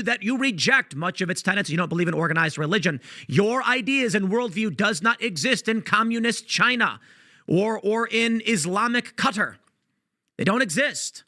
That you reject much of its tenets. You don't believe in organized religion. Your ideas and worldview does not exist in communist China or in Islamic Qatar. They don't exist.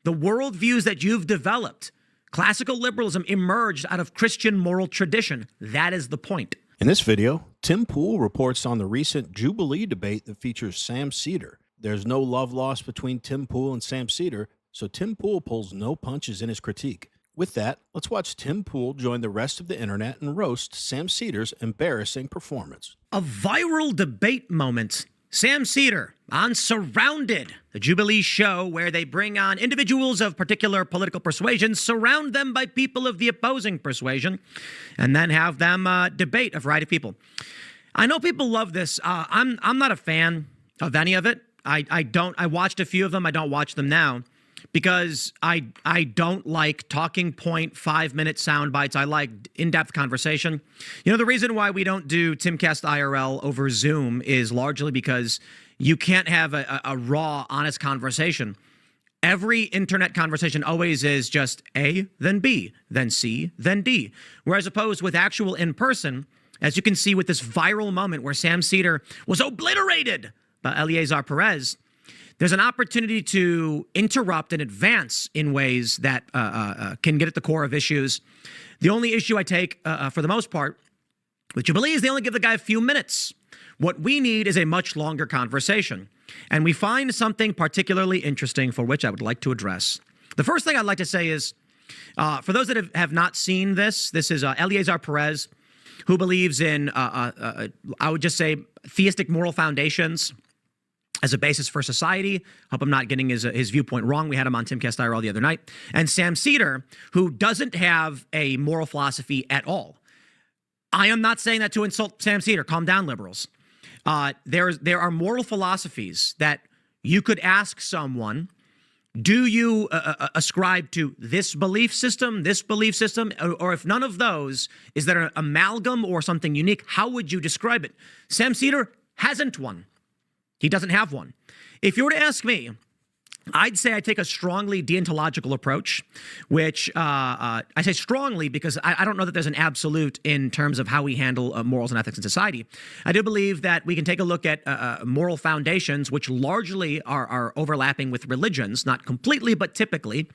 The worldviews that you've developed, classical liberalism emerged out of Christian moral tradition. That is the point. In this video, Tim Pool reports on the recent Jubilee debate that features Sam Seder. There's no love lost between Tim Pool and Sam Seder, so Tim Pool pulls no punches in his critique. With that, let's watch Tim Pool join the rest of the internet and roast Sam Seder's embarrassing performance. A viral debate moment. Sam Seder on Surrounded, the Jubilee show where they bring on individuals of particular political persuasions, surround them by people of the opposing persuasion, and then have them debate a variety of people. I know people love this. I'm not a fan of any of it. I watched a few of them. I don't watch them now because I don't like talking point 5-minute sound bites. I like in-depth conversation. You know, the reason why we don't do Timcast IRL over Zoom is largely because you can't have a raw, honest conversation. Every internet conversation always is just A, then B, then C, then D. Whereas opposed with actual in-person, as you can see with this viral moment where Sam Seder was obliterated by Eleazar Perez, there's an opportunity to interrupt and advance in ways that can get at the core of issues. The only issue I take, for the most part, with Jubilee is they only give the guy a few minutes. What we need is a much longer conversation. And we find something particularly interesting for which I would like to address. The first thing I'd like to say is, for those that have not seen this is Eleazar Perez, who believes in, I would just say, theistic moral foundations as a basis for society. Hope I'm not getting his viewpoint wrong. We had him on Timcast IRL the other night. And Sam Seder, who doesn't have a moral philosophy at all. I am not saying that to insult Sam Seder. Calm down, liberals. There are moral philosophies that you could ask someone, do you ascribe to this belief system, or if none of those, is there an amalgam or something unique? How would you describe it? Sam Seder hasn't one. He doesn't have one. If you were to ask me, I'd say I take a strongly deontological approach, which I say strongly because I don't know that there's an absolute in terms of how we handle morals and ethics in society. I do believe that we can take a look at moral foundations, which largely are overlapping with religions, not completely, but typically.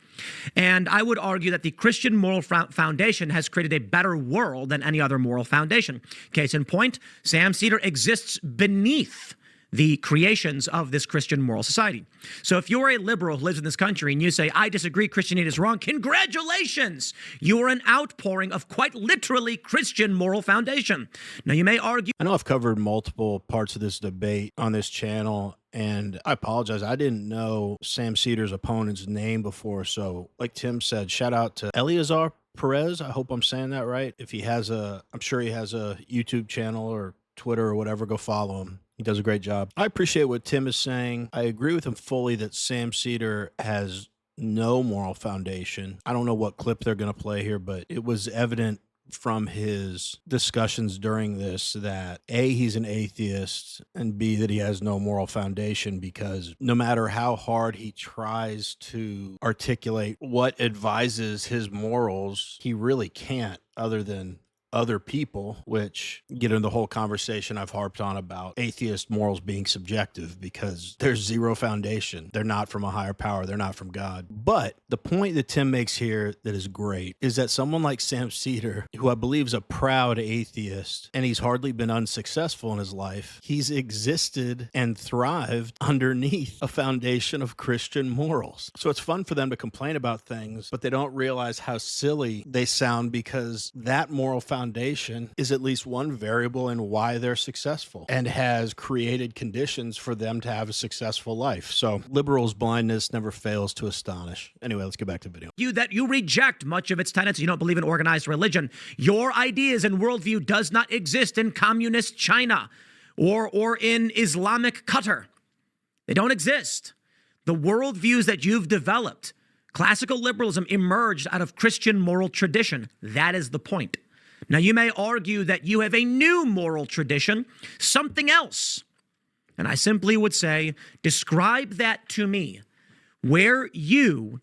And I would argue that the Christian moral foundation has created a better world than any other moral foundation. Case in point, Sam Seder exists beneath the creations of this Christian moral society. So if you're a liberal who lives in this country and you say, I disagree, Christianity is wrong, congratulations! You are an outpouring of quite literally Christian moral foundation. Now, you may argue... I know I've covered multiple parts of this debate on this channel, and I apologize. I didn't know Sam Seder's opponent's name before, so like Tim said, shout out to Eleazar Perez. I hope I'm saying that right. If he has I'm sure he has a YouTube channel or Twitter or whatever, go follow him. He does a great job. I appreciate what Tim is saying. I agree with him fully that Sam Seder has no moral foundation. I don't know what clip they're going to play here, but it was evident from his discussions during this that A, he's an atheist, and B, that he has no moral foundation, because no matter how hard he tries to articulate what advises his morals, he really can't, other than other people, which get into the whole conversation I've harped on about atheist morals being subjective, because there's zero foundation. They're not from a higher power. They're not from God. But the point that Tim makes here that is great is that someone like Sam Seder, who I believe is a proud atheist, and he's hardly been unsuccessful in his life, he's existed and thrived underneath a foundation of Christian morals. So it's fun for them to complain about things, but they don't realize how silly they sound, because that moral foundation is at least one variable in why they're successful and has created conditions for them to have a successful life. So liberals' blindness never fails to astonish. Anyway, let's get back to the video. That you reject much of its tenets. You don't believe in organized religion. Your ideas and worldview does not exist in communist China or in Islamic Qatar. They don't exist. The worldviews that you've developed, classical liberalism emerged out of Christian moral tradition. That is the point. Now, you may argue that you have a new moral tradition, something else. And I simply would say, describe that to me, where you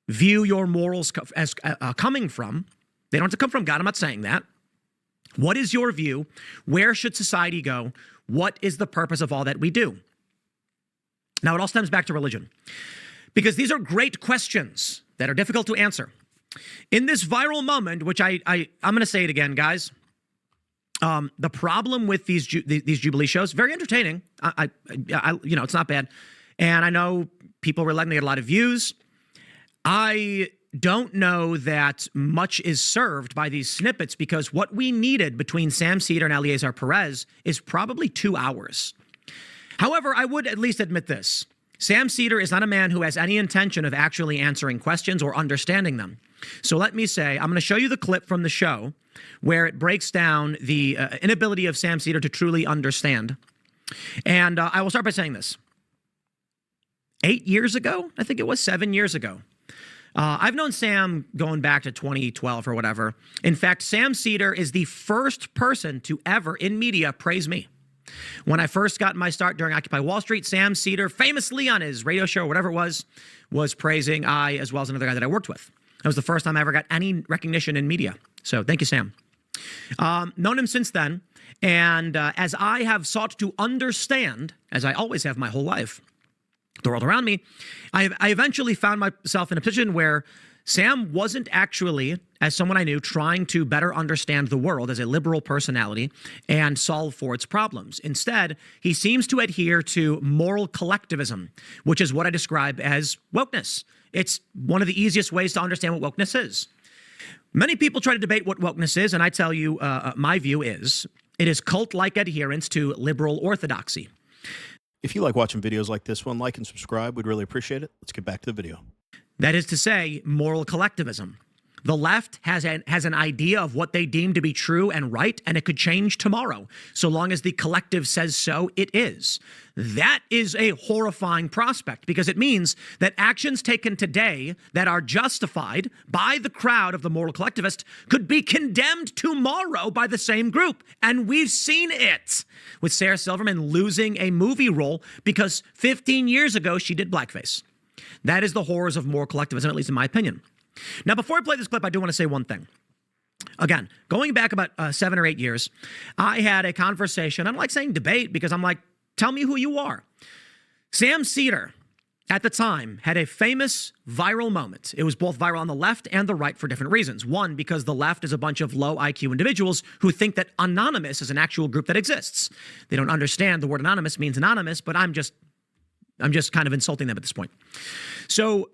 view your morals as coming from. They don't have to come from God. I'm not saying that. What is your view? Where should society go? What is the purpose of all that we do? Now, it all stems back to religion, because these are great questions that are difficult to answer. In this viral moment, which I'm going to say it again, guys. The problem with these Jubilee shows, very entertaining. It's not bad, and I know people are letting get a lot of views. I don't know that much is served by these snippets, because what we needed between Sam Seder and Eleazar Perez is probably 2 hours. However, I would at least admit this. Sam Seder is not a man who has any intention of actually answering questions or understanding them. So let me say, I'm going to show you the clip from the show where it breaks down the inability of Sam Seder to truly understand. And I will start by saying this. 8 years ago, I think it was 7 years ago, I've known Sam going back to 2012 or whatever. In fact, Sam Seder is the first person to ever in media praise me. When I first got my start during Occupy Wall Street, Sam Seder, famously on his radio show or whatever it was praising I, as well as another guy that I worked with. That was the first time I ever got any recognition in media. So thank you, Sam. Known him since then. And as I have sought to understand, as I always have my whole life, the world around me, I eventually found myself in a position where Sam wasn't actually, as someone I knew, trying to better understand the world as a liberal personality and solve for its problems. Instead, he seems to adhere to moral collectivism, which is what I describe as wokeness. It's one of the easiest ways to understand what wokeness is. Many people try to debate what wokeness is, and I tell you, my view is it is cult-like adherence to liberal orthodoxy. If you like watching videos like this one, like and subscribe. We'd really appreciate it. Let's get back to the video. That is to say, moral collectivism. The left has an idea of what they deem to be true and right, and it could change tomorrow. So long as the collective says so, it is. That is a horrifying prospect, because it means that actions taken today that are justified by the crowd of the moral collectivist could be condemned tomorrow by the same group. And we've seen it with Sarah Silverman losing a movie role because 15 years ago she did blackface. That is the horrors of moral collectivism, at least in my opinion. Now, before I play this clip, I do want to say one thing. Again, going back about 7 or 8 years, I had a conversation. I don't like saying debate, because I'm like, tell me who you are. Sam Seder, at the time, had a famous viral moment. It was both viral on the left and the right for different reasons. One, because the left is a bunch of low IQ individuals who think that anonymous is an actual group that exists. They don't understand the word anonymous means anonymous, but I'm just kind of insulting them at this point. So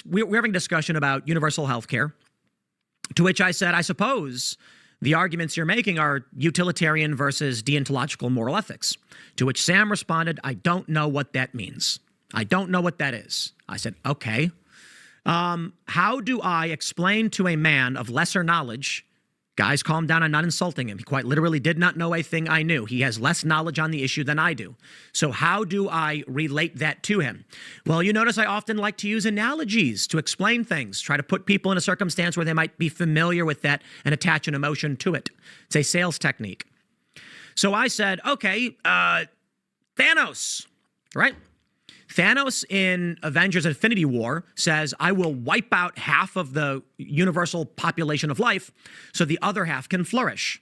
we were having a discussion about universal health care, to which I said, I suppose the arguments you're making are utilitarian versus deontological moral ethics. To which Sam responded, I don't know what that means. I don't know what that is. I said, okay. How do I explain to a man of lesser knowledge? Guys, calm down. I'm not insulting him. He quite literally did not know a thing I knew. He has less knowledge on the issue than I do. So how do I relate that to him? Well, you notice I often like to use analogies to explain things, try to put people in a circumstance where they might be familiar with that and attach an emotion to it. It's a sales technique. So I said, okay, Thanos, right? Thanos in Avengers Infinity War says, I will wipe out half of the universal population of life so the other half can flourish.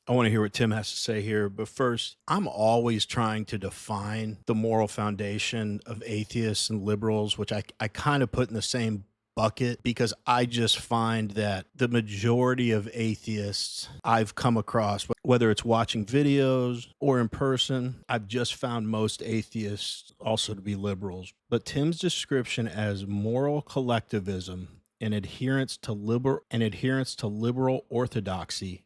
I want to hear what Tim has to say here, but first, I'm always trying to define the moral foundation of atheists and liberals, which I kind of put in the same bucket, because I just find that the majority of atheists I've come across, whether it's watching videos or in person, I've just found most atheists also to be liberals. But Tim's description as moral collectivism and adherence to liberal orthodoxy,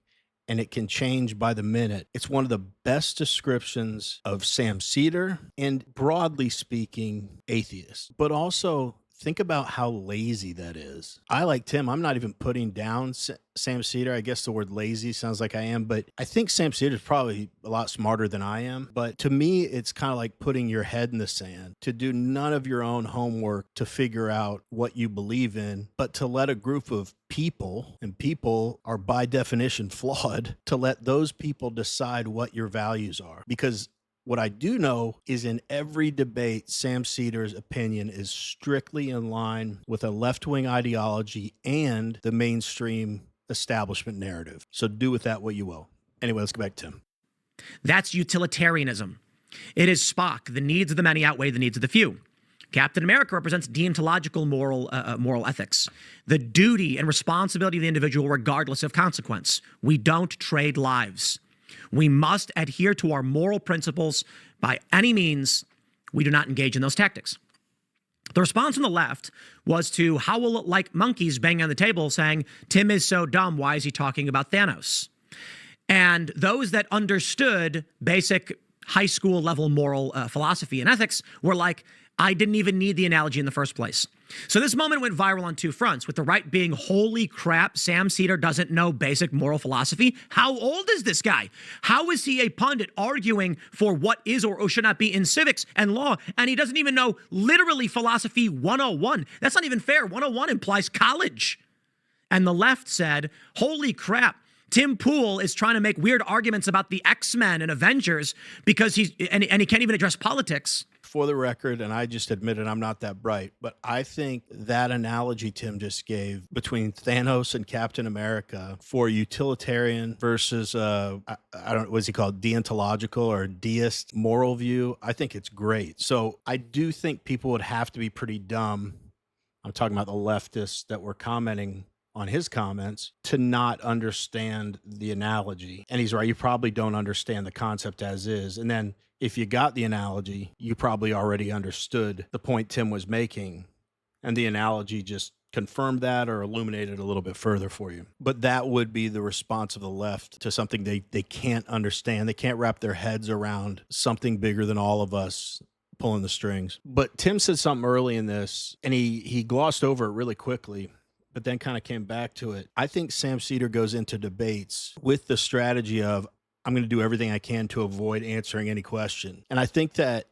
and it can change by the minute. It's one of the best descriptions of Sam Seder and, broadly speaking, atheists. But also, think about how lazy that is. I, like Tim, I'm not even putting down Sam Seder. I guess the word lazy sounds like I am, but I think Sam Seder is probably a lot smarter than I am. But to me, it's kind of like putting your head in the sand, to do none of your own homework to figure out what you believe in, but to let a group of people, and people are by definition flawed, to let those people decide what your values are. Because What I do know is in every debate, Sam Seder's opinion is strictly in line with a left-wing ideology and the mainstream establishment narrative. So do with that what you will. Anyway, let's go back to Tim. That's utilitarianism. It is Spock. The needs of the many outweigh the needs of the few. Captain America represents deontological moral ethics, the duty and responsibility of the individual regardless of consequence. We don't trade lives. We must adhere to our moral principles by any means. We do not engage in those tactics. The response from the left was to howl like monkeys banging on the table saying, Tim is so dumb, why is he talking about Thanos? And those that understood basic high school level moral philosophy and ethics were like, I didn't even need the analogy in the first place. So this moment went viral on two fronts, with the right being, holy crap, Sam Seder doesn't know basic moral philosophy. How old is this guy? How is he a pundit arguing for what is or should not be in civics and law? And he doesn't even know literally philosophy 101. That's not even fair. 101 implies college. And the left said, holy crap, Tim Pool is trying to make weird arguments about the X-Men and Avengers because he can't even address politics. For the record, and I just admitted I'm not that bright, but I think that analogy Tim just gave between Thanos and Captain America for utilitarian versus, I don't know, what's he called, deontological or deist moral view, I think it's great. So I do think people would have to be pretty dumb. I'm talking about the leftists that were commenting on his comments to not understand the analogy. And he's right, you probably don't understand the concept as is. And then if you got the analogy, you probably already understood the point Tim was making, and the analogy just confirmed that or illuminated a little bit further for you. But that would be the response of the left to something they can't understand. They can't wrap their heads around something bigger than all of us pulling the strings. But Tim said something early in this, and he glossed over it really quickly, but then kind of came back to it. I think Sam Seder goes into debates with the strategy of, I'm going to do everything I can to avoid answering any question. And I think that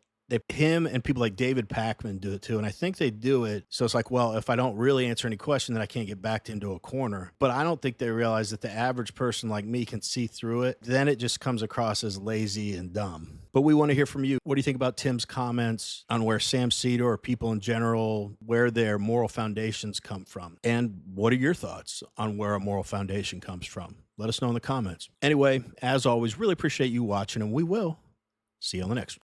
him and people like David Pakman do it too. And I think they do it. So it's like, well, if I don't really answer any question, then I can't get backed into a corner. But I don't think they realize that the average person like me can see through it. Then it just comes across as lazy and dumb. But we want to hear from you. What do you think about Tim's comments on where Sam Seder or people in general, where their moral foundations come from? And what are your thoughts on where a moral foundation comes from? Let us know in the comments. Anyway, as always, really appreciate you watching, and we will see you on the next one.